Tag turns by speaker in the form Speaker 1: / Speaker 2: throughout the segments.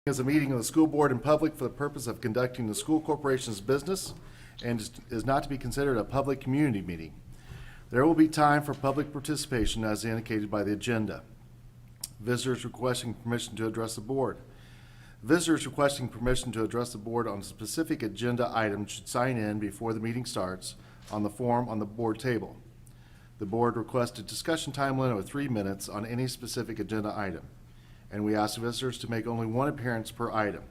Speaker 1: Is a meeting of the school board in public for the purpose of conducting the school corporation's business and is not to be considered a public community meeting. There will be time for public participation as indicated by the agenda. Visitors requesting permission to address the board. Visitors requesting permission to address the board on a specific agenda item should sign in before the meeting starts on the form on the board table. The board requests a discussion time limit of 3 minutes on any specific agenda item, and we ask visitors to make only one appearance per item.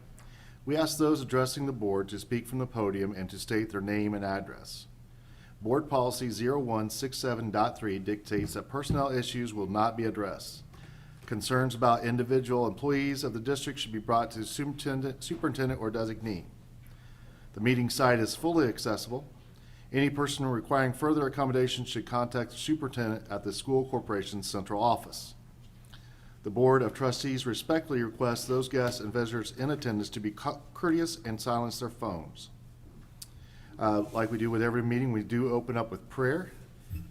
Speaker 1: We ask those addressing the board to speak from the podium and to state their name and address. Board Policy 0167.3 dictates that personnel issues will not be addressed. Concerns about individual employees of the district should be brought to superintendent or designee. The meeting site is fully accessible. Any person requiring further accommodation should contact the superintendent at the school corporation's central office. The Board of Trustees respectfully requests those guests and visitors in attendance to be courteous and silence their phones. Like we do with every meeting, we do open up with prayer.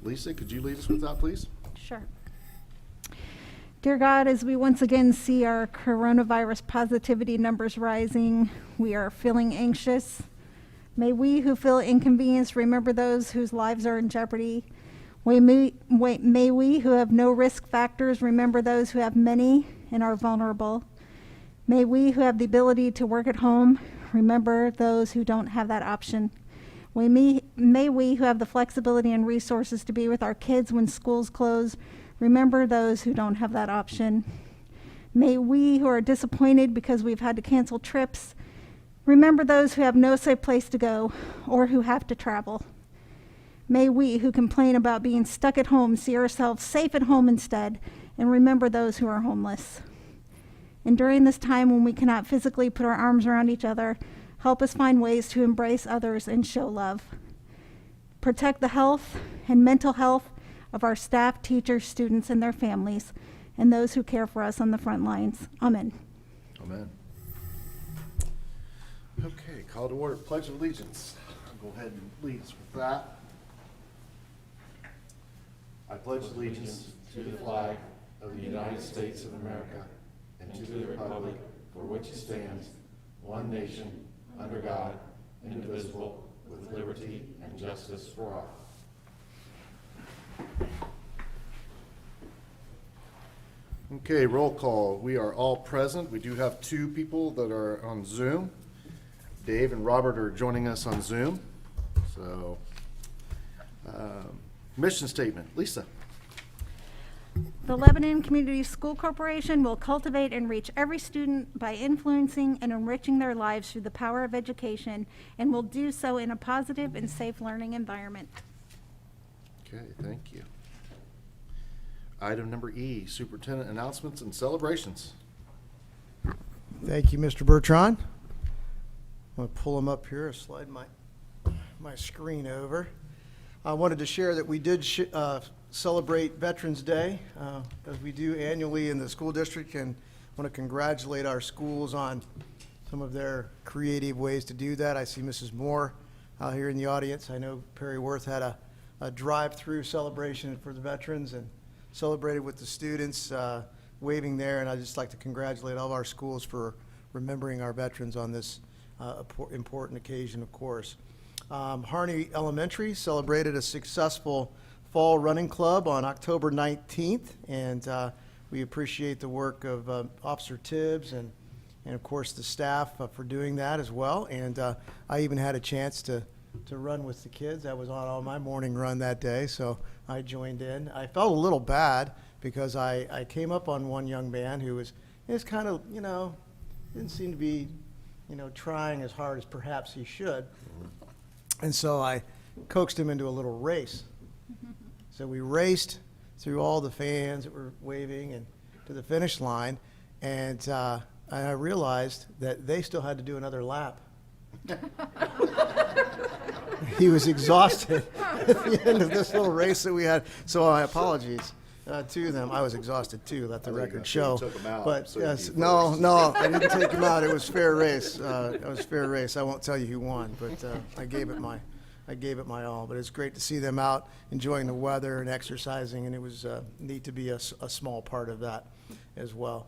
Speaker 1: Lisa, could you lead us with that, please?
Speaker 2: Sure. Dear God, as we once again see our coronavirus positivity numbers rising, we are feeling anxious. May we who feel inconvenienced remember those whose lives are in jeopardy. May we who have no risk factors remember those who have many and are vulnerable. May we who have the ability to work at home remember those who don't have that option. May we who have the flexibility and resources to be with our kids when schools close remember those who don't have that option. May we who are disappointed because we've had to cancel trips remember those who have no safe place to go or who have to travel. May we who complain about being stuck at home see ourselves safe at home instead and remember those who are homeless. And during this time when we cannot physically put our arms around each other, help us find ways to embrace others and show love. Protect the health and mental health of our staff, teachers, students, and their families, and those who care for us on the front lines. Amen.
Speaker 1: Amen. Okay, call to order, Pledge of Allegiance. I'll go ahead and lead us with that. I pledge allegiance
Speaker 3: to the flag of the United States of America and to the republic for which it stands, one nation, under God, indivisible, with liberty and justice for all.
Speaker 1: Okay, roll call. We are all present. We do have 2 people that are on Zoom. Dave and Robert are joining us on Zoom. So, mission statement. Lisa.
Speaker 2: The Lebanon Community School Corporation will cultivate and reach every student by influencing and enriching their lives through the power of education, and will do so in a positive and safe learning environment.
Speaker 1: Okay, thank you. Item number E, superintendent announcements and celebrations.
Speaker 4: Thank you, Mr. Bertrand. I'm going to pull them up here, slide my screen over. I wanted to share that we did celebrate Veterans Day, as we do annually in the school district, and want to congratulate our schools on some of their creative ways to do that. I see Mrs. Moore out here in the audience. I know Perry Worth had a drive-through celebration for the veterans and celebrated with the students waving there, and I'd just like to congratulate all of our schools for remembering our veterans on this important occasion, of course. Harney Elementary celebrated a successful fall running club on October 19th, and we appreciate the work of Officer Tibbs and of course the staff for doing that as well. And I even had a chance to run with the kids. I was on my morning run that day, so I joined in. I felt a little bad because I came up on one young man who was kind of, didn't seem to be, trying as hard as perhaps he should. And so I coaxed him into a little race. So we raced through all the fans that were waving and to the finish line, and I realized that they still had to do another lap. He was exhausted at the end of this little race that we had, so my apologies to them. I was exhausted too, let the record show. But yes, no, I didn't take him out. It was fair race. It was fair race. I won't tell you who won, but I gave it my all. But it's great to see them out enjoying the weather and exercising, and it was neat to be a small part of that as well.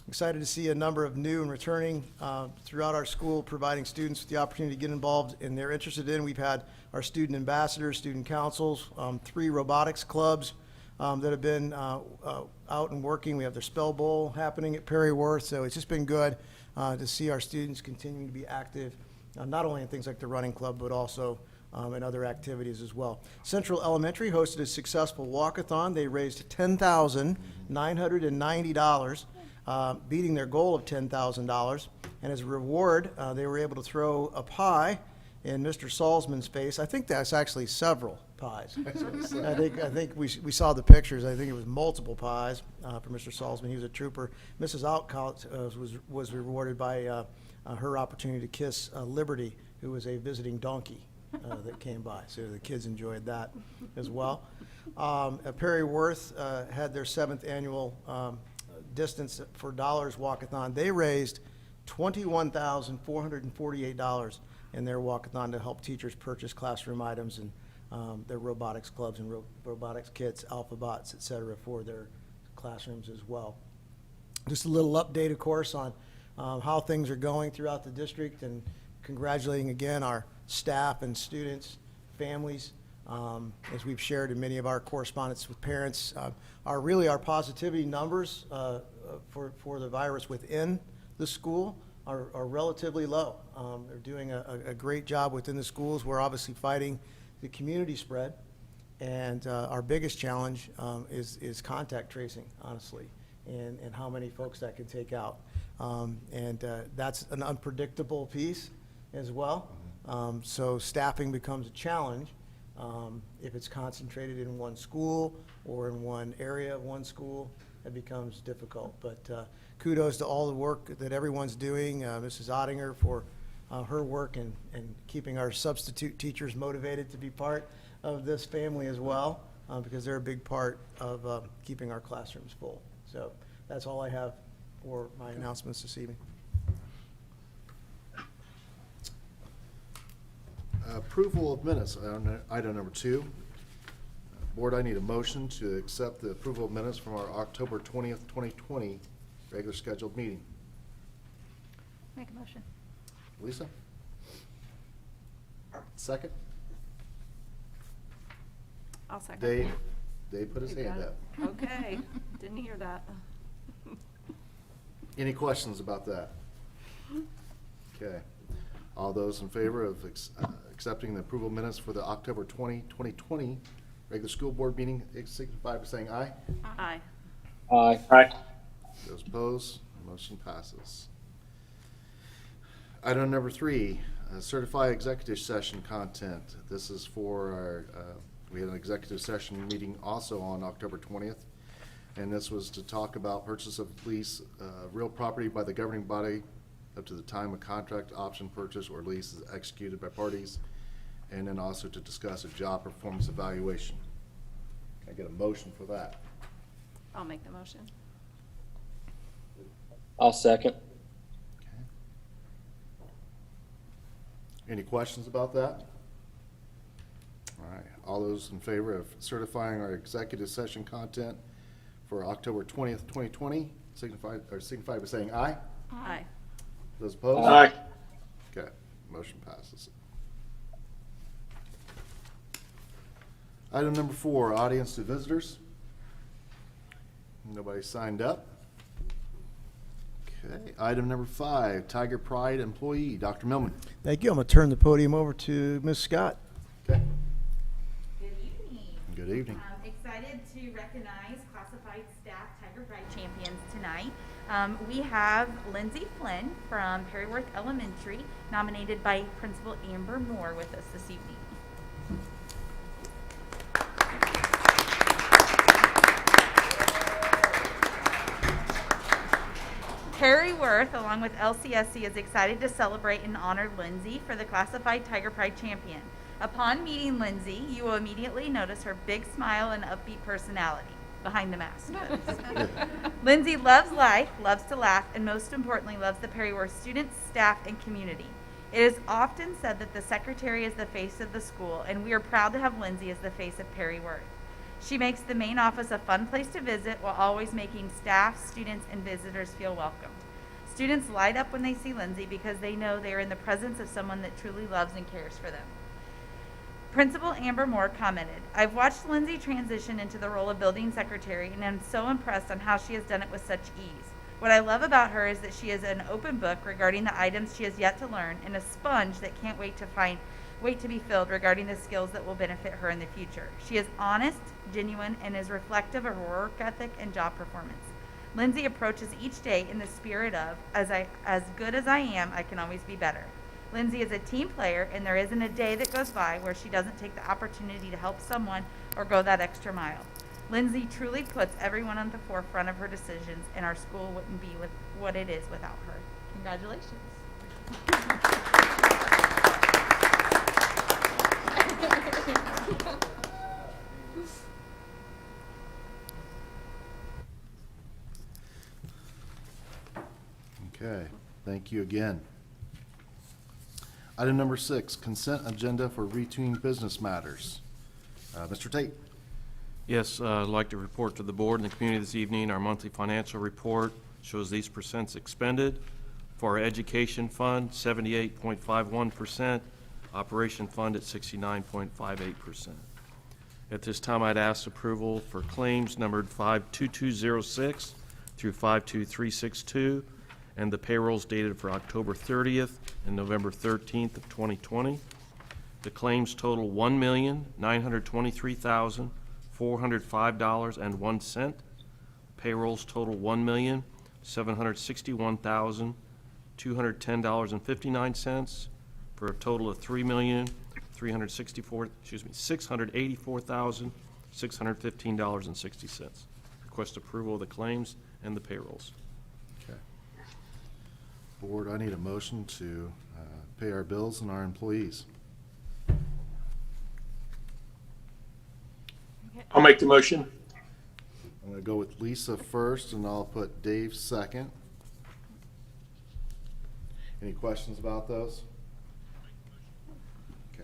Speaker 4: Excited to see a number of new and returning throughout our school, providing students with the opportunity to get involved in they're interested in. We've had our student ambassadors, student councils, 3 robotics clubs that have been out and working. We have their Spell Bowl happening at Perry Worth, so it's just been good to see our students continuing to be active, not only in things like the running club, but also and other activities as well. Central Elementary hosted a successful walkathon. They raised $10,990, beating their goal of $10,000. And as a reward, they were able to throw a pie in Mr. Salzman's face. I think that's actually several pies. I think we saw the pictures. I think it was multiple pies for Mr. Salzman. He was a trooper. Mrs. Outcott was rewarded by her opportunity to kiss Liberty, who was a visiting donkey that came by. So the kids enjoyed that as well. Perry Worth had their 7th annual Distance for Dollars walkathon. They raised $21,448 in their walkathon to help teachers purchase classroom items and their robotics clubs and robotics kits, alphabots, et cetera, for their classrooms as well. Just a little update, of course, on how things are going throughout the district, and congratulating again our staff and students, families. As we've shared in many of our correspondence with parents, our positivity numbers for the virus within the school are relatively low. They're doing a great job within the schools. We're obviously fighting the community spread, and our biggest challenge is contact tracing, honestly, and how many folks that can take out. That's an unpredictable piece as well. So staffing becomes a challenge. If it's concentrated in one school or in one area of one school, it becomes difficult. But kudos to all the work that everyone's doing, Mrs. Ottinger for her work and keeping our substitute teachers motivated to be part of this family as well, because they're a big part of keeping our classrooms full. So that's all I have for my announcements this evening.
Speaker 1: Approval of minutes, item number 2. Board, I need a motion to accept the approval of minutes from our October 20th, 2020 regular scheduled meeting.
Speaker 2: Make a motion.
Speaker 1: Lisa? Second?
Speaker 5: I'll second.
Speaker 1: Dave put his
Speaker 5: You
Speaker 1: hand
Speaker 5: got
Speaker 1: up.
Speaker 5: it. Okay, didn't hear that.
Speaker 1: Any questions about that? Okay. All those in favor of accepting the approval minutes for the October 2020 regular school board meeting, signify by saying aye.
Speaker 5: Aye.
Speaker 3: Aye. Aye.
Speaker 1: Those opposed, motion passes. Item number 3, certify executive session content. This is for our, we had an executive session meeting also on October 20th, and this was to talk about purchase of lease real property by the governing body up to the time of contract, option, purchase, or lease is executed by parties, and then also to discuss a job performance evaluation. Can I get a motion for that?
Speaker 5: I'll make the motion.
Speaker 3: I'll second.
Speaker 1: Okay. Any questions about that? All right, all those in favor of certifying our executive session content for October 20th, 2020, signify by saying aye.
Speaker 5: Aye.
Speaker 1: Those opposed?
Speaker 3: Aye.
Speaker 1: Okay, motion passes. Item number 4, audience to visitors. Nobody signed up. Okay, item number 5, Tiger Pride employee, Dr. Millman.
Speaker 4: Thank you. I'm going to turn the podium over to Ms. Scott.
Speaker 1: Okay.
Speaker 6: Good evening.
Speaker 1: Good evening.
Speaker 6: Excited to recognize classified staff Tiger Pride champions tonight. We have Lindsay Flynn from Perryworth Elementary, nominated by Principal Amber Moore, with us this evening. Perryworth, along with Lcse, is excited to celebrate and honor Lindsay for the Classified Tiger Pride champion. Upon meeting Lindsay, you will immediately notice her big smile and upbeat personality behind the mask. Lindsay loves life, loves to laugh, and most importantly, loves the Perryworth students, staff, and community. It is often said that the secretary is the face of the school, and we are proud to have Lindsay as the face of Perryworth. She makes the main office a fun place to visit while always making staff, students, and visitors feel welcomed. Students light up when they see Lindsay because they know they are in the presence of someone that truly loves and cares for them. Principal Amber Moore commented, "I've watched Lindsay transition into the role of building secretary and am so impressed on how she has done it with such ease. What I love about her is that she is an open book regarding the items she has yet to learn and a sponge that can't wait to be filled regarding the skills that will benefit her in the future. She is honest, genuine, and is reflective of her work ethic and job performance. Lindsay approaches each day in the spirit of, as good as I am, I can always be better. Lindsay is a team player, and there isn't a day that goes by where she doesn't take the opportunity to help someone or go that extra mile. Lindsay truly puts everyone on the forefront of her decisions, and our school wouldn't be what it is without her." Congratulations.
Speaker 1: Okay, thank you again. Item number 6, consent agenda for routine business matters. Mr. Tate.
Speaker 3: Yes, I'd like to report to the board and the community this evening. Our monthly financial report shows these percents expended. For our education fund, 78.51%, operation fund at 69.58%. At this time, I'd ask approval for claims numbered 52206 through 52362, and the payrolls dated for October 30th and November 13th of 2020. The claims total $1,923,405.01. Payrolls total $1,761,210.59, for a total of $684,615.60. Request approval of the claims and the payrolls.
Speaker 1: Okay. Board, I need a motion to pay our bills and our employees.
Speaker 7: I'll make the motion.
Speaker 1: I'm going to go with Lisa first, and I'll put Dave second. Any questions about those? Okay.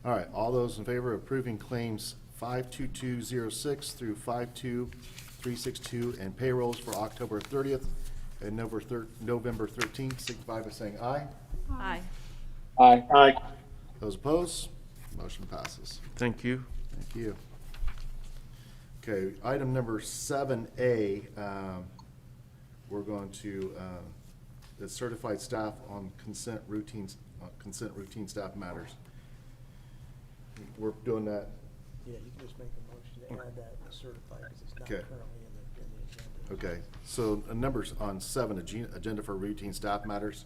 Speaker 1: All right, all those in favor of approving claims 52206 through 52362 and payrolls for October 30th and November 13th, signify by saying aye.
Speaker 5: Aye.
Speaker 7: Aye. Aye.
Speaker 1: Those opposed? Motion passes.
Speaker 3: Thank you.
Speaker 1: Thank you. Okay, item number 7A, we're going to, the certified staff on consent routine staff matters. We're doing that,
Speaker 4: Yeah, you can just make a motion to add that certified, because it's not
Speaker 1: Okay.
Speaker 4: currently in the agenda.
Speaker 1: okay. So numbers on 7, agenda for routine staff matters.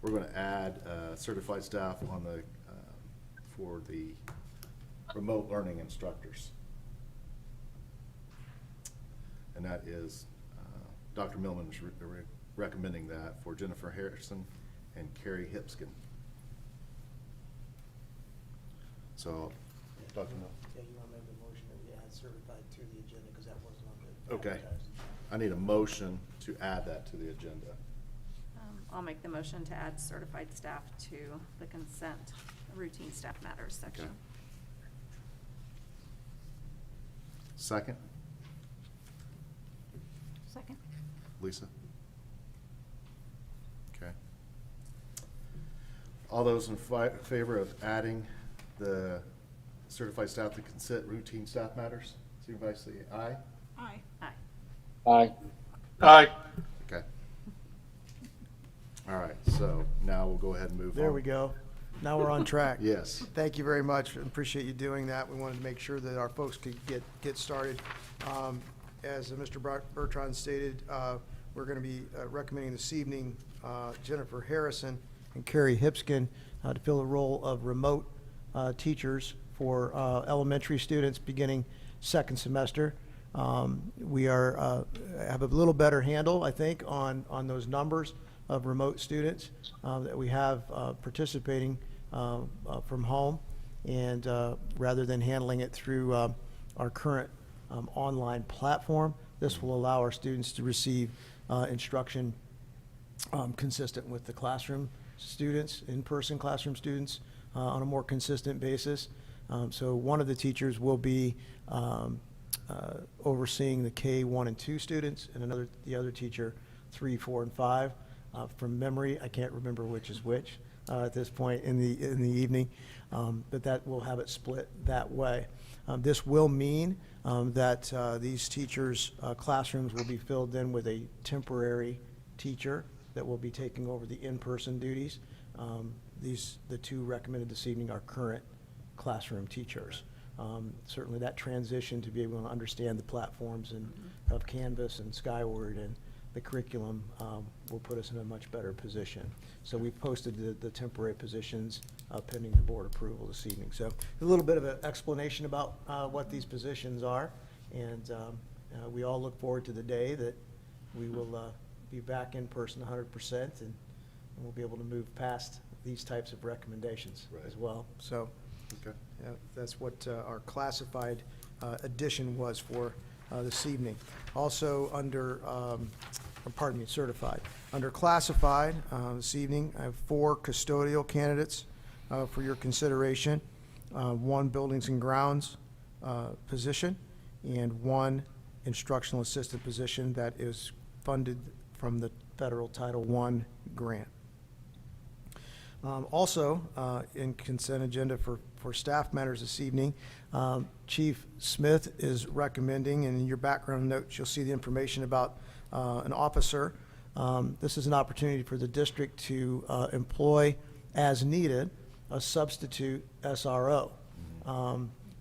Speaker 1: We're going to add certified staff on the, for the remote learning instructors. And that is, Dr. Millman is recommending that for Jennifer Harrison and Carrie Hipskin. So, Dr. Millman.
Speaker 4: Yeah, you want to make a motion to add certified to the agenda, because that wasn't on the
Speaker 1: Okay.
Speaker 4: advertised agenda.
Speaker 1: I need a motion to add that to the agenda.
Speaker 5: I'll make the motion to add certified staff to the consent routine staff matters section.
Speaker 1: Okay. Second,
Speaker 2: Second.
Speaker 1: Lisa? Okay. All those in favor of adding the certified staff to consent routine staff matters, signify by saying aye.
Speaker 2: Aye.
Speaker 5: Aye.
Speaker 7: Aye. Aye.
Speaker 1: Okay. All right, so now we'll go ahead and move on.
Speaker 4: There we go. Now we're on track.
Speaker 1: Yes.
Speaker 4: Thank you very much. Appreciate you doing that. We wanted to make sure that our folks could get started. As Mr. Bertrand stated, we're going to be recommending this evening Jennifer Harrison and Carrie Hipskin to fill the role of remote teachers for elementary students beginning second semester. We are have a little better handle, I think, on those numbers of remote students that we have participating from home, and rather than handling it through our current online platform, this will allow our students to receive instruction consistent with the classroom students, in-person classroom students, on a more consistent basis. So one of the teachers will be overseeing the K1 and 2 students, and the other teacher 3, 4, and 5. From memory, I can't remember which is which at this point in the evening, but that will have it split that way. This will mean that these teachers' classrooms will be filled in with a temporary teacher that will be taking over the in-person duties. The two recommended this evening are current classroom teachers. Certainly that transition to be able to understand the platforms of Canvas and Skyward and the curriculum will put us in a much better position. So we've posted the temporary positions pending the board approval this evening. So a little bit of an explanation about what these positions are, and we all look forward to the day that we will be back in person 100%, and we'll be able to move past these types of recommendations as well. So
Speaker 1: Okay.
Speaker 4: that's what our classified addition was for this evening. Also under, certified. Under classified this evening, I have 4 custodial candidates for your consideration. 1 buildings and grounds position and 1 instructional assistant position that is funded from the federal Title I grant. Also, in consent agenda for staff matters this evening, Chief Smith is recommending, and in your background notes, you'll see the information about an officer. This is an opportunity for the district to employ, as needed, a substitute SRO.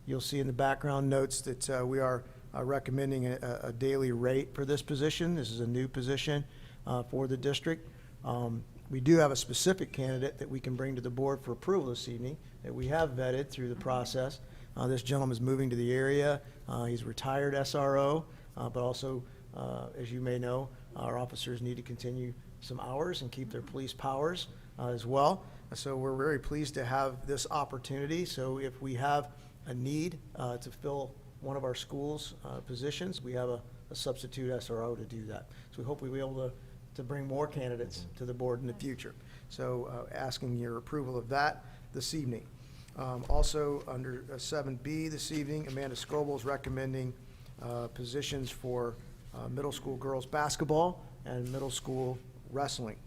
Speaker 4: You'll see in the background notes that we are recommending a daily rate for this position. This is a new position for the district. We do have a specific candidate that we can bring to the board for approval this evening that we have vetted through the process. This gentleman is moving to the area. He's a retired SRO, but also, as you may know, our officers need to continue some hours and keep their police powers as well. So we're very pleased to have this opportunity. So if we have a need to fill one of our schools' positions, we have a substitute SRO to do that. So we hope we'll be able to bring more candidates to the board in the future. So asking your approval of that this evening. Also, under 7B this evening, Amanda Scoble is recommending positions for middle school girls basketball and middle school wrestling.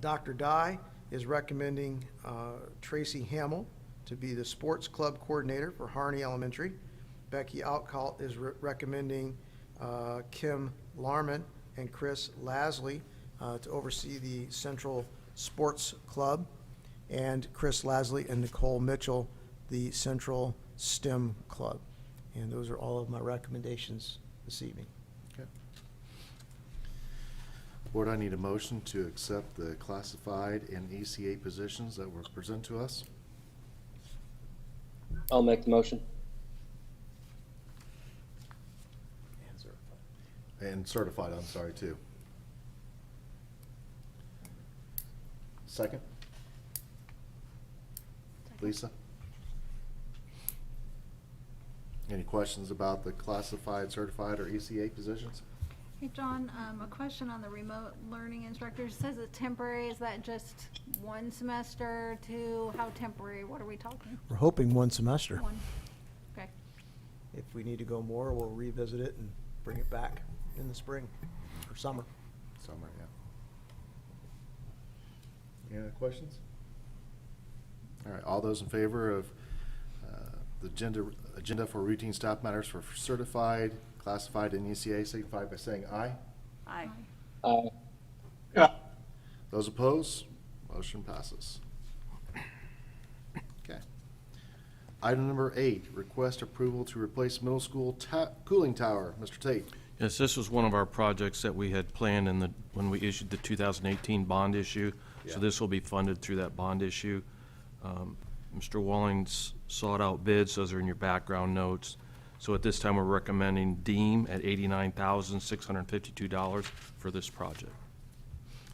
Speaker 4: Dr. Dye is recommending Tracy Hamill to be the sports club coordinator for Harney Elementary. Becky Outcalt is recommending Kim Larman and Chris Lasley to oversee the Central Sports Club, and Chris Lasley and Nicole Mitchell, the Central STEM Club. And those are all of my recommendations this evening.
Speaker 1: Okay. Board, I need a motion to accept the classified and ECA positions that were presented to us.
Speaker 7: I'll make the motion.
Speaker 1: And certified, I'm sorry, too. Second? Lisa? Any questions about the classified, certified, or ECA positions?
Speaker 2: Hey, John, a question on the remote learning instructors. It says it's temporary. Is that just 1 semester, 2? How temporary? What are we talking?
Speaker 4: We're hoping 1 semester.
Speaker 2: 1. Okay.
Speaker 4: If we need to go more, we'll revisit it and bring it back in the spring or summer.
Speaker 1: Summer, yeah. Any other questions? All right, all those in favor of the agenda for routine staff matters for certified, classified, and ECA signify by saying aye.
Speaker 5: Aye.
Speaker 7: Aye.
Speaker 1: Those opposed, motion passes. Okay. Item number 8, request approval to replace middle school cooling tower. Mr. Tate.
Speaker 8: Yes, this was one of our projects that we had planned when we issued the 2018 bond issue.
Speaker 1: Yeah.
Speaker 8: So this will be funded through that bond issue. Mr. Wallings sought out bids, those are in your background notes. So at this time, we're recommending Deem at $89,652 for this project.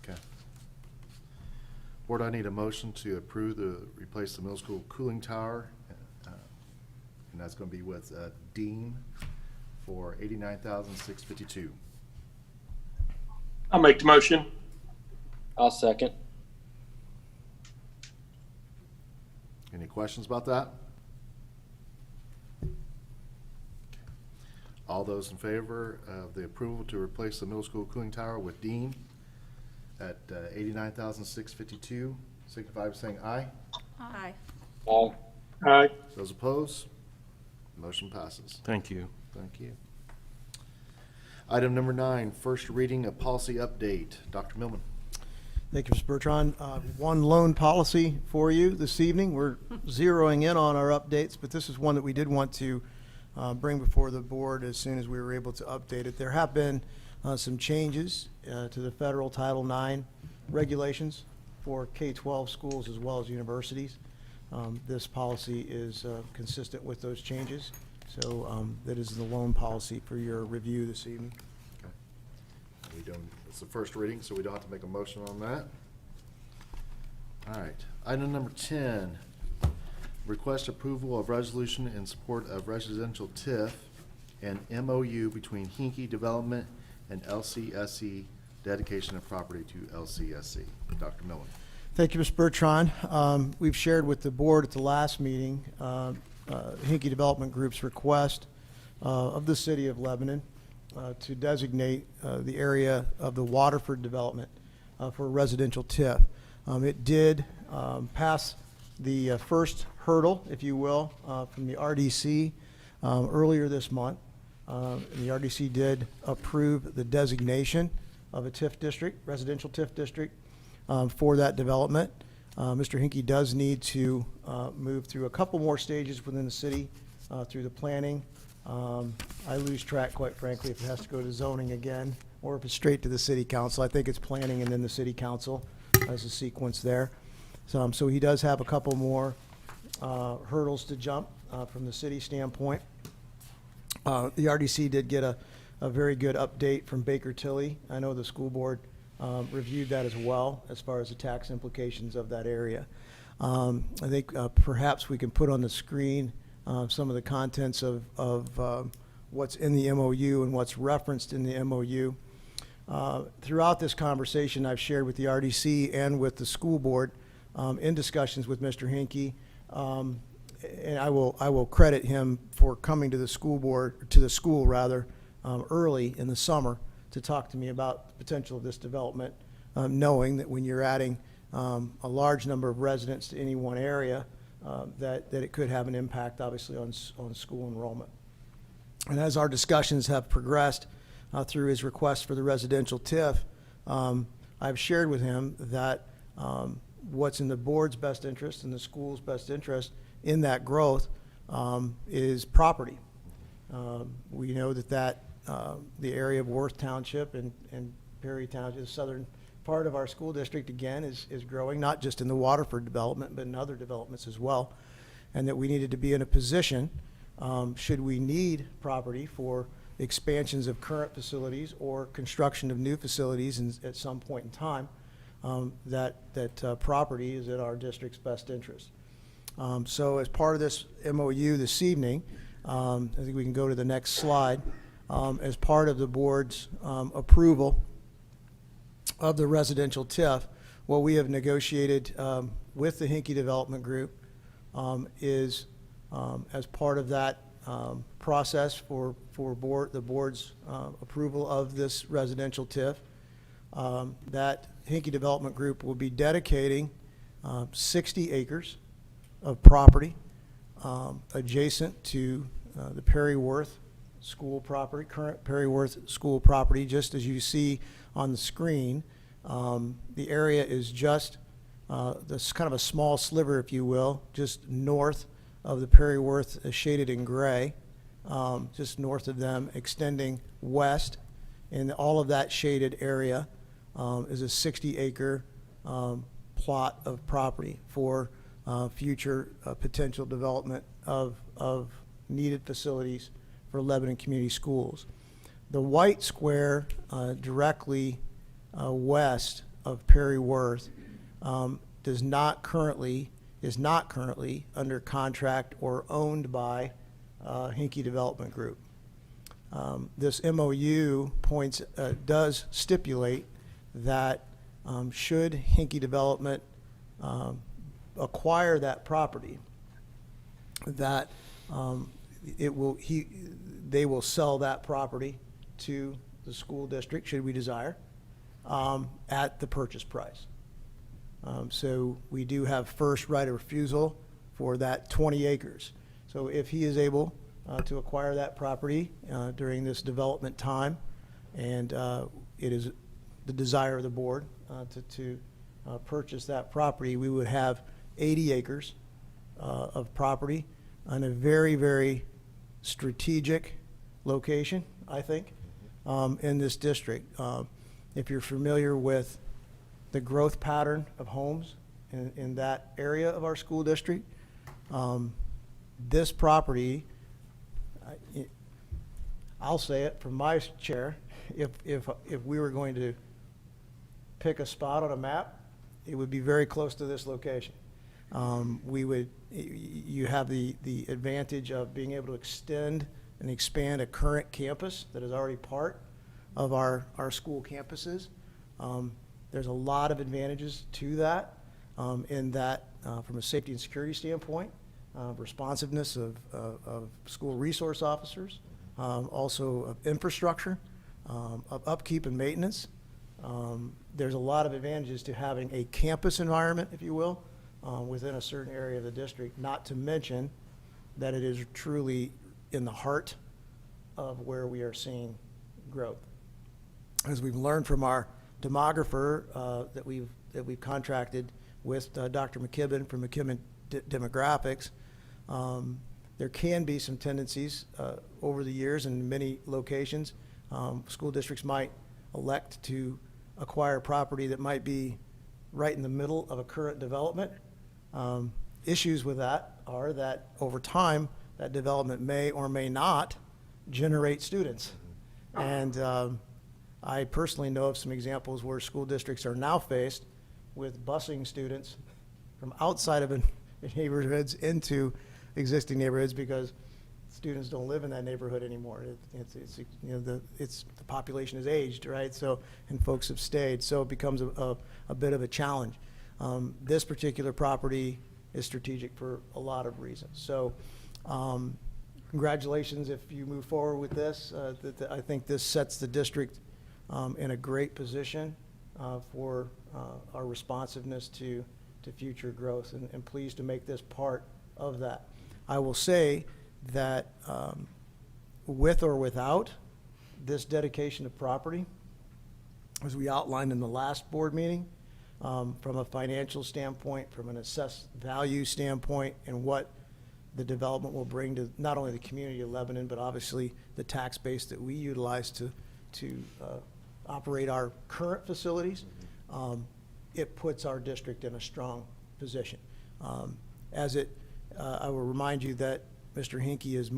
Speaker 1: Okay. Board, I need a motion to approve replace the middle school cooling tower, and that's going to be with Dean for $89,652.
Speaker 7: I'll make the motion. I'll second.
Speaker 1: Any questions about that? All those in favor of the approval to replace the middle school cooling tower with Dean at $89,652, signify by saying aye.
Speaker 5: Aye.
Speaker 7: Aye.
Speaker 3: Aye.
Speaker 1: Those opposed? Motion passes.
Speaker 8: Thank you.
Speaker 1: Thank you. Item number 9, first reading of policy update. Dr. Millman.
Speaker 4: Thank you, Mr. Bertrand. One loan policy for you this evening. We're zeroing in on our updates, but this is one that we did want to bring before the board as soon as we were able to update it. There have been some changes to the federal Title IX regulations for K-12 schools as well as universities. This policy is consistent with those changes, so that is the loan policy for your review this evening.
Speaker 1: We don't, it's the first reading, so we don't have to make a motion on that. All right. Item number 10, request approval of resolution in support of residential TIF and MOU between Hinkie Development and Lcse, dedication of property to Lcse. Dr. Miller.
Speaker 4: Thank you, Mr. Bertrand. We've shared with the board at the last meeting Hinkie Development Group's request of the City of Lebanon to designate the area of the Waterford development for residential TIF. It did pass the first hurdle, if you will, from the RDC earlier this month. The RDC did approve the designation of a TIF district, residential TIF district, for that development. Mr. Hinkie does need to move through a couple more stages within the city through the planning. I lose track, quite frankly, if it has to go to zoning again or if it's straight to the city council. I think it's planning and then the city council as a sequence there. So he does have a couple more hurdles to jump from the city standpoint. The RDC did get a very good update from Baker Tilly. I know the school board reviewed that as well as far as the tax implications of that area. I think perhaps we can put on the screen some of the contents of what's in the MOU and what's referenced in the MOU. Throughout this conversation, I've shared with the RDC and with the school board in discussions with Mr. Hinkie, and I will credit him for coming to the school board, to the school rather, early in the summer to talk to me about the potential of this development, knowing that when you're adding a large number of residents to any one area, that it could have an impact, obviously, on school enrollment. And as our discussions have progressed through his request for the residential TIF, I've shared with him that what's in the board's best interest and the school's best interest in that growth is property. We know that the area of Worth Township and Perry Township, the southern part of our school district, again, is growing, not just in the Waterford development, but in other developments as well, and that we needed to be in a position, should we need property for expansions of current facilities or construction of new facilities at some point in time, that property is in our district's best interest. So as part of this MOU this evening, I think we can go to the next slide. As part of the board's approval of the residential TIF, what we have negotiated with the Hinkie Development Group is, as part of that process for the board's approval of this residential TIF, that Hinkie Development Group will be dedicating 60 acres of property adjacent to the Perryworth school property, current Perryworth school property. Just as you see on the screen, the area is just this kind of a small sliver, if you will, just north of the Perryworth, shaded in gray, just north of them, extending west. And all of that shaded area is a 60-acre plot of property for future potential development of needed facilities for Lebanon Community Schools. The white square directly west of Perryworth is not currently under contract or owned by Hinkie Development Group. This MOU does stipulate that should Hinkie Development acquire that property, that they will sell that property to the school district, should we desire, at the purchase price. So we do have first right of refusal for that 20 acres. So if he is able to acquire that property during this development time, and it is the desire of the board to purchase that property, we would have 80 acres of property on a very, very strategic location, I think, in this district. If you're familiar with the growth pattern of homes in that area of our school district, this property, I'll say it from my chair, if we were going to pick a spot on a map, it would be very close to this location. You have the advantage of being able to extend and expand a current campus that is already part of our school campuses. There's a lot of advantages to that, in that from a safety and security standpoint, responsiveness of school resource officers, also of infrastructure, of upkeep and maintenance. There's a lot of advantages to having a campus environment, if you will, within a certain area of the district, not to mention that it is truly in the heart of where we are seeing growth. As we've learned from our demographer that we've contracted with Dr. McKibben from McKibben Demographics, there can be some tendencies over the years in many locations. School districts might elect to acquire property that might be right in the middle of a current development. Issues with that are that over time, that development may or may not generate students. And I personally know of some examples where school districts are now faced with busing students from outside of neighborhoods into existing neighborhoods because students don't live in that neighborhood anymore. The population has aged, right? So, and folks have stayed, so it becomes a bit of a challenge. This particular property is strategic for a lot of reasons. So, congratulations if you move forward with this. I think this sets the district in a great position for our responsiveness to future growth, and pleased to make this part of that. I will say that with or without this dedication of property, as we outlined in the last board meeting, from a financial standpoint, from an assessed value standpoint, and what the development will bring to not only the community of Lebanon, but obviously the tax base that we utilize to operate our current facilities, it puts our district in a strong position. I will remind you that Mr. Hinkie is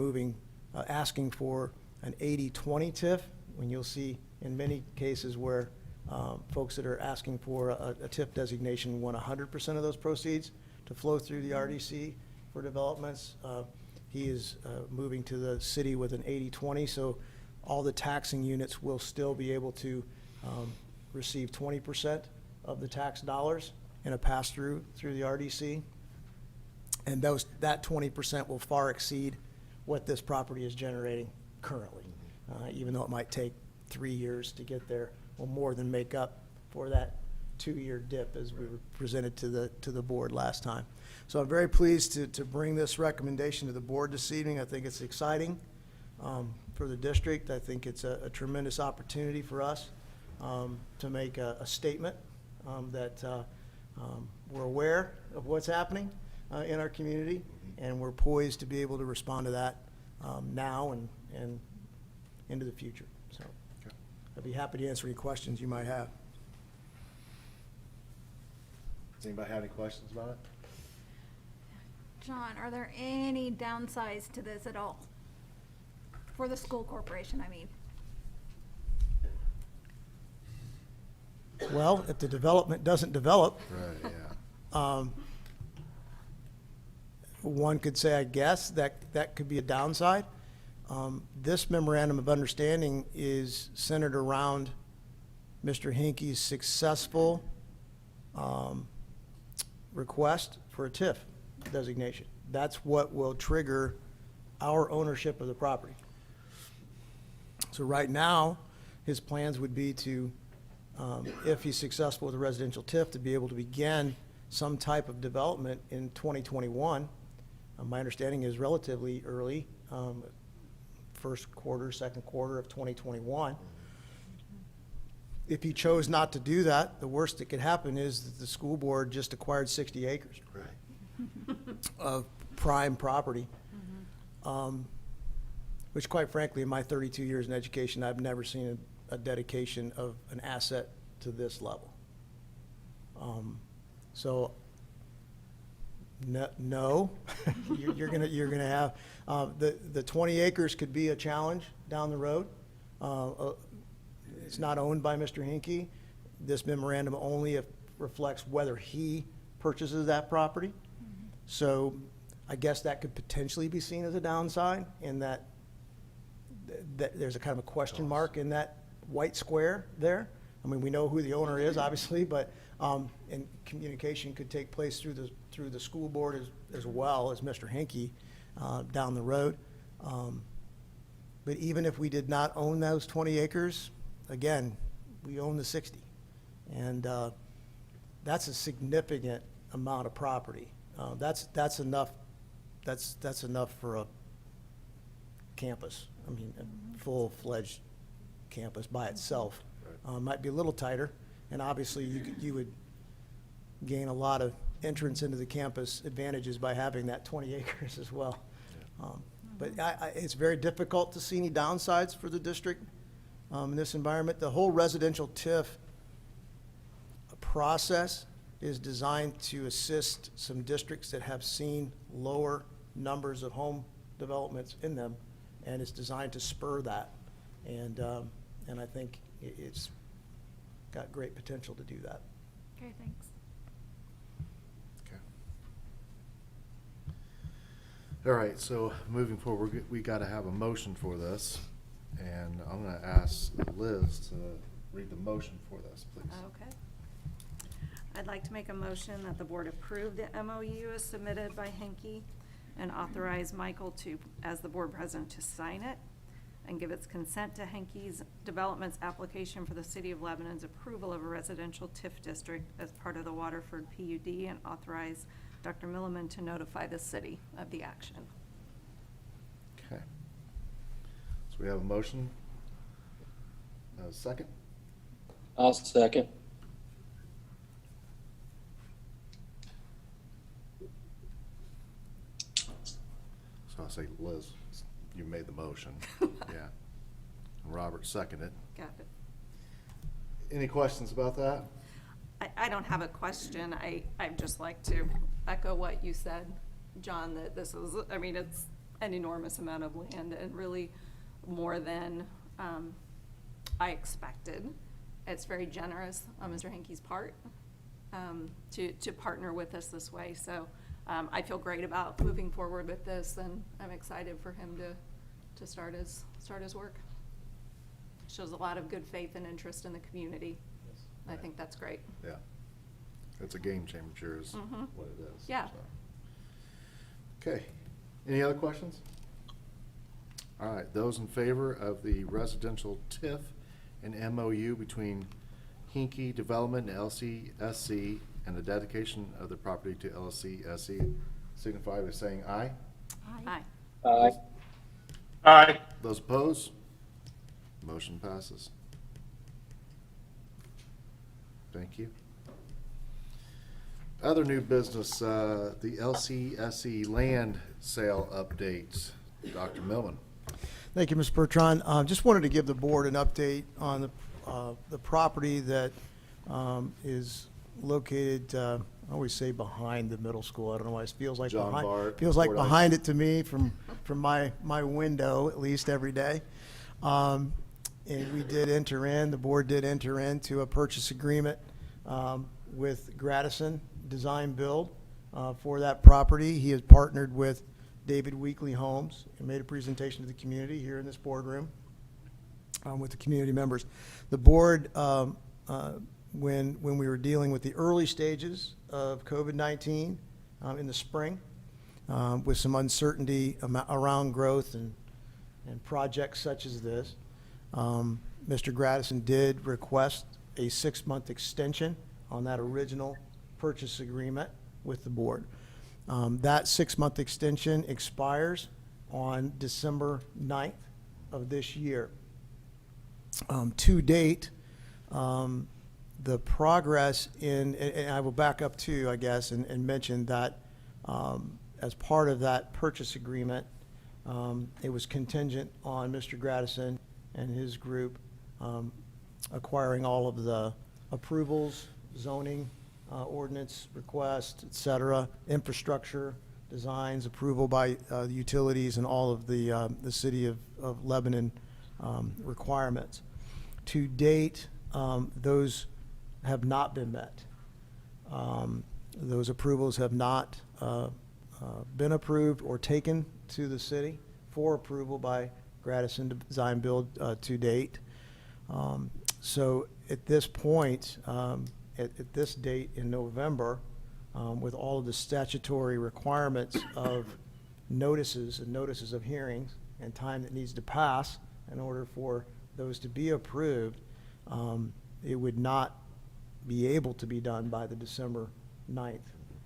Speaker 4: asking for an 80-20 TIF, when you'll see in many cases where folks that are asking for a TIF designation want 100% of those proceeds to flow through the RDC for developments. He is moving to the city with an 80-20, so all the taxing units will still be able to receive 20% of the tax dollars in a pass-through through the RDC. And that 20% will far exceed what this property is generating currently. Even though it might take 3 years to get there, will more than make up for that 2-year dip as we were presented to the board last time. So I'm very pleased to bring this recommendation to the board this evening. I think it's exciting for the district. I think it's a tremendous opportunity for us to make a statement that we're aware of what's happening in our community, and we're poised to be able to respond to that now and into the future. So I'd be happy to answer any questions you might have.
Speaker 1: Does anybody have any questions about it?
Speaker 2: John, are there any downsides to this at all? For the school corporation, I mean.
Speaker 4: Well, if the development doesn't develop,
Speaker 1: Right, yeah.
Speaker 4: one could say, I guess, that could be a downside. This memorandum of understanding is centered around Mr. Hinkie's successful request for a TIF designation. That's what will trigger our ownership of the property. So right now, his plans would be to, if he's successful with a residential TIF, to be able to begin some type of development in 2021. My understanding is relatively early, first quarter, second quarter of 2021. If he chose not to do that, the worst that could happen is that the school board just acquired 60 acres
Speaker 1: Right.
Speaker 4: of prime property. Which quite frankly, in my 32 years in education, I've never seen a dedication of an asset to this level. So, no, you're gonna have, the 20 acres could be a challenge down the road. It's not owned by Mr. Hinkie. This memorandum only reflects whether he purchases that property. So I guess that could potentially be seen as a downside in that there's a kind of a question mark in that white square there. I mean, we know who the owner is, obviously, but, and communication could take place through the school board as well as Mr. Hinkie, down the road. But even if we did not own those 20 acres, again, we own the 60. And, that's a significant amount of property. That's enough, that's enough for a campus. I mean, a full-fledged campus by itself. Might be a little tighter, and obviously you would gain a lot of entrance into the campus advantages by having that 20 acres as well. But it's very difficult to see any downsides for the district in this environment. The whole residential TIF process is designed to assist some districts that have seen lower numbers of home developments in them, and it's designed to spur that. And I think it's got great potential to do that.
Speaker 5: Okay, thanks.
Speaker 1: Okay. All right, so moving forward, we got to have a motion for this, and I'm going to ask Liz to read the motion for this, please.
Speaker 5: Okay. I'd like to make a motion that the board approve the MOU as submitted by Henke and authorize Michael to, as the board president, to sign it and give its consent to Henke's Development's application for the City of Lebanon's approval of a residential TIF district as part of the Waterford PUD, and authorize Dr. Milliman to notify the city of the action.
Speaker 1: Okay. So we have a motion. Second?
Speaker 7: I'll second.
Speaker 1: So I'll say, Liz, you made the motion. Yeah. And Robert seconded.
Speaker 5: Got it.
Speaker 1: Any questions about that?
Speaker 5: I don't have a question. I'd just like to echo what you said, John, that this is, I mean, it's an enormous amount of land and really more than I expected. It's very generous on Mr. Henke's part to partner with us this way. So I feel great about moving forward with this, and I'm excited for him to start his work. Shows a lot of good faith and interest in the community. I think that's great.
Speaker 1: Yeah. It's a game changer is what it is.
Speaker 5: Yeah.
Speaker 1: So. Okay. Any other questions? All right. Those in favor of the residential TIF and MOU between Hinkie Development and Lcse and the dedication of the property to Lcse signify by saying aye.
Speaker 5: Aye.
Speaker 7: Aye.
Speaker 3: Aye.
Speaker 1: Those opposed? Motion passes. Thank you. Other new business, the Lcse land sale update. Dr. Millman.
Speaker 4: Thank you, Mr. Bertrand. Just wanted to give the board an update on the property that is located, I always say behind the middle school. I don't know why it feels like
Speaker 1: John
Speaker 4: behind.
Speaker 1: Bart,
Speaker 4: Feels like
Speaker 1: Fordyce.
Speaker 4: behind it to me from my window, at least every day. And we did enter in, the board did enter into a purchase agreement with Gradison Design Build for that property. He has partnered with David Weekly Homes and made a presentation to the community here in this boardroom with the community members. The board, when we were dealing with the early stages of COVID-19 in the spring, with some uncertainty around growth and projects such as this, Mr. Gradison did request a 6-month extension on that original purchase agreement with the board. That 6-month extension expires on December 9th of this year. To date, the progress and I will back up too, I guess, and mention that as part of that purchase agreement, it was contingent on Mr. Gradison and his group acquiring all of the approvals, zoning, ordinance requests, et cetera, infrastructure, designs, approval by the utilities, and all of the city of Lebanon requirements. To date, those have not been met. Those approvals have not been approved or taken to the city for approval by Gradison Design Build to date. So at this point, at this date in November, with all of the statutory requirements of notices and notices of hearings and time that needs to pass in order for those to be approved, it would not be able to be done by the December 9th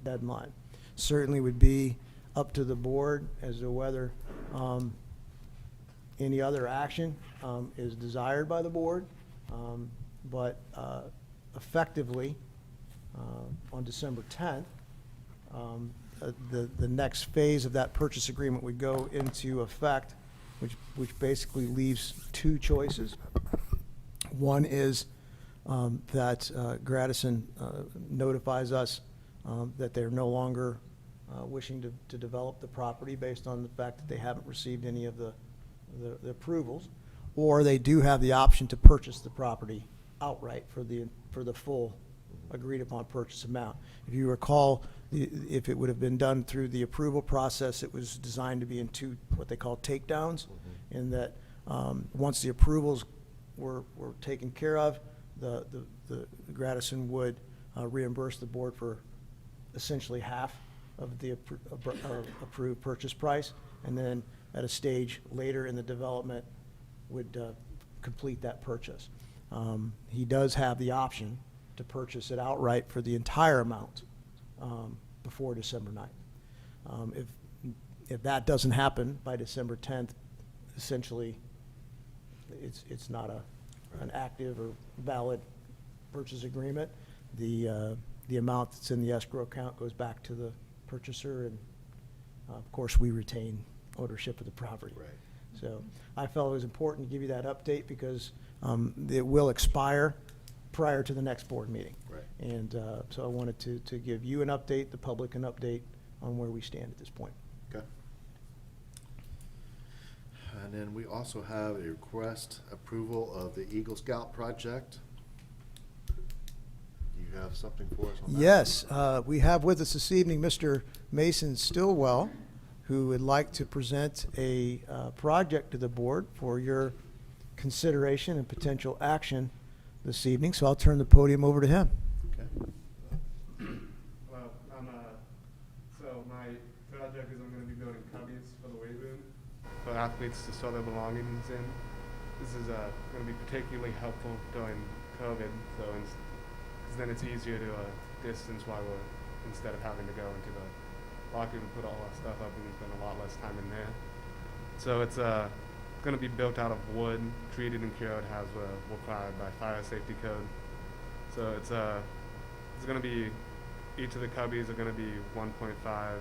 Speaker 4: deadline. Certainly would be up to the board as to whether any other action is desired by the board, but effectively on December 10th, the next phase of that purchase agreement would go into effect, which basically leaves two choices. One is that Gradison notifies us that they're no longer wishing to develop the property based on the fact that they haven't received any of the approvals, or they do have the option to purchase the property outright for the full agreed upon purchase amount. If you recall, if it would have been done through the approval process, it was designed to be in two, what they call takedowns, in that once the approvals were taken care of, the Gradison would reimburse the board for essentially half of the approved purchase price, and then at a stage later in the development would complete that purchase. He does have the option to purchase it outright for the entire amount before December 9th. If that doesn't happen by December 10th, essentially it's not an active or valid purchase agreement. The amount that's in the escrow account goes back to the purchaser, and of course we retain ownership of the property.
Speaker 1: Right.
Speaker 4: So I felt it was important to give you that update because it will expire prior to the next board meeting.
Speaker 1: Right.
Speaker 4: And so I wanted to give you an update, the public an update on where we stand at this point.
Speaker 1: Okay. And then we also have a request approval of the Eagle Scout project. You have something for us on that?
Speaker 4: Yes, we have with us this evening Mr. Mason Stillwell, who would like to present a project to the board for your consideration and potential action this evening. So I'll turn the podium over to him.
Speaker 1: Okay.
Speaker 9: Hello, so my project is I'm going to be building cubbies for the weight room for athletes to store their belongings in. This is going to be particularly helpful during COVID, so because then it's easier to distance instead of having to go into the locker room and put all our stuff up, we can spend a lot less time in there. So it's going to be built out of wood, treated and cured, has required by fire safety code. So it's going to be, each of the cubbies are going to be 1.5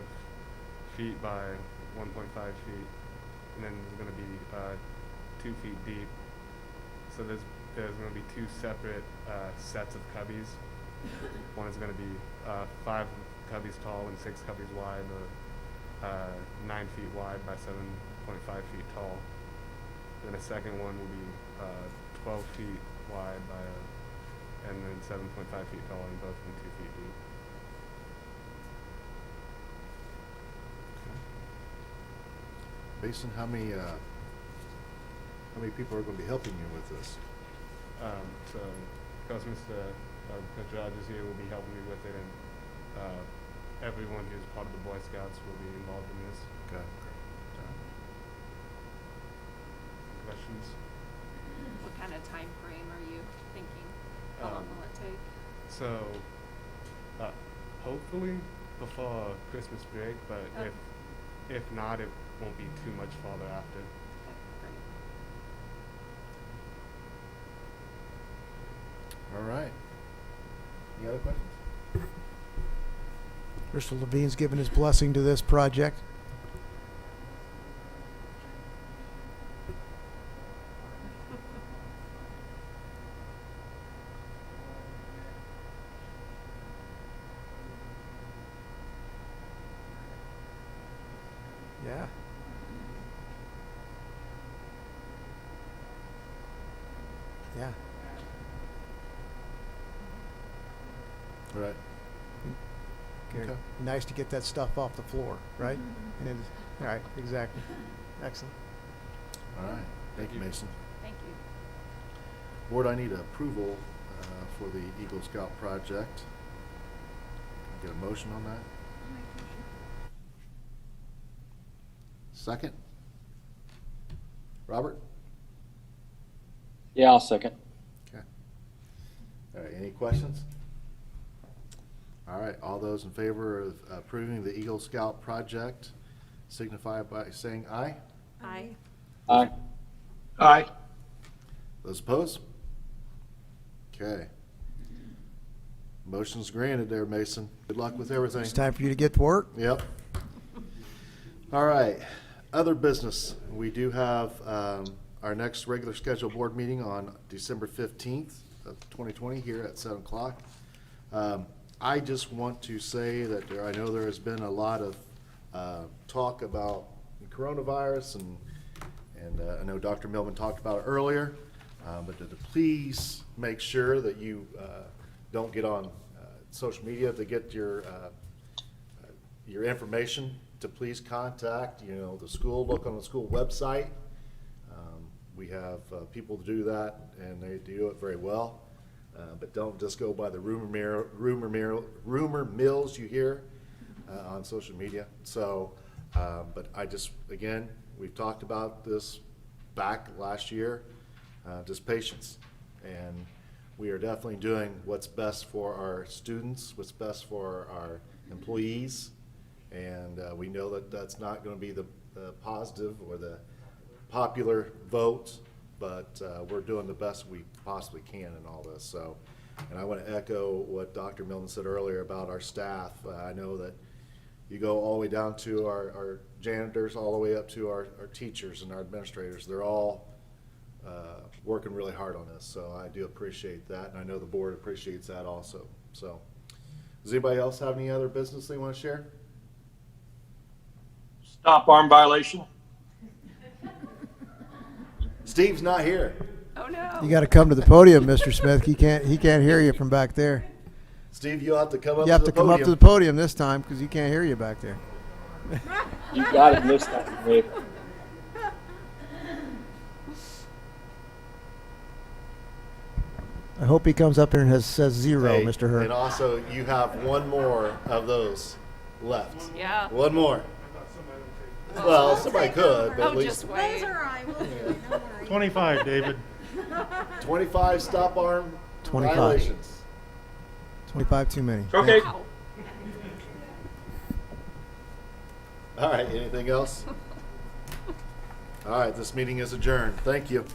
Speaker 9: feet by 1.5 feet, and then there's going to be 2 feet deep. So there's going to be 2 separate sets of cubbies. One is going to be 5 cubbies tall and 6 cubbies wide, or 9 feet wide by 7.5 feet tall. Then a second one will be 12 feet wide and then 7.5 feet tall, and both of them 2 feet deep.
Speaker 1: Mason, how many people are going to be helping you with this?
Speaker 9: So, because Mr. Coach Rogers here will be helping me with it, and everyone who's part of the Boy Scouts will be involved in this.
Speaker 1: Okay.
Speaker 9: Questions?
Speaker 5: What kind of time frame are you thinking? How long will it take?
Speaker 9: So, hopefully before Christmas break, but
Speaker 5: Oh.
Speaker 9: if not, it won't be too much farther after.
Speaker 5: Okay, great.
Speaker 1: All right. Any other questions?
Speaker 4: Mr. Levine's given his blessing to this project. Yeah. Yeah.
Speaker 1: All right.
Speaker 4: Gary,
Speaker 1: Okay.
Speaker 4: nice to get that stuff off the floor, right? And it is, all right, exactly. Excellent.
Speaker 1: All right. Thank you, Mason.
Speaker 5: Thank you.
Speaker 1: Board, I need approval for the Eagle Scout project. Get a motion on that? Second? Robert?
Speaker 7: Yeah, I'll second.
Speaker 1: Okay. All right, any questions? All right, all those in favor of approving the Eagle Scout project signify by saying aye.
Speaker 5: Aye.
Speaker 7: Aye. Aye.
Speaker 1: Those opposed? Okay. Motion's granted there, Mason. Good luck with everything.
Speaker 4: It's time for you to get to work.
Speaker 1: Yep. All right, other business. We do have our next regular scheduled board meeting on December 15th of 2020 here at 7 o'clock. I just want to say that I know there has been a lot of talk about coronavirus, and I know Dr. Millman talked about it earlier, but to please make sure that you don't get on social media to get your information, to please contact, the school, look on the school website. We have people to do that, and they do it very well. But don't just go by the rumor mills you hear on social media. So, but I just, again, we've talked about this back last year, just patience. And we are definitely doing what's best for our students, what's best for our employees. And we know that that's not going to be the positive or the popular vote, but we're doing the best we possibly can in all this. So, and I want to echo what Dr. Milton said earlier about our staff. I know that you go all the way down to our janitors, all the way up to our teachers and our administrators. They're all working really hard on this. So I do appreciate that, and I know the board appreciates that also. So, does anybody else have any other business they want to share?
Speaker 7: Stop arm violation.
Speaker 1: Steve's not here.
Speaker 5: Oh, no.
Speaker 4: You got to come to the podium, Mr. Smith. He can't hear you from back there.
Speaker 1: Steve, you'll have to come up
Speaker 4: You have
Speaker 1: to the
Speaker 4: to come up
Speaker 1: podium.
Speaker 4: to the podium this time because he can't hear you back there.
Speaker 7: You got it this time, Dave.
Speaker 4: I hope he comes up here and says zero,
Speaker 1: Hey,
Speaker 4: Mr. Hurd.
Speaker 1: And also, you have one more of those left.
Speaker 5: Yeah.
Speaker 1: One more.
Speaker 9: I thought somebody would take
Speaker 1: Well, somebody could, but at
Speaker 5: Oh,
Speaker 1: least
Speaker 5: just wait.
Speaker 10: 25, David.
Speaker 1: 25 stop arm
Speaker 4: 25.
Speaker 1: violations.
Speaker 4: 25 too many.
Speaker 7: Okay.
Speaker 5: Wow.
Speaker 1: All right, anything else? All right, this meeting is adjourned. Thank you.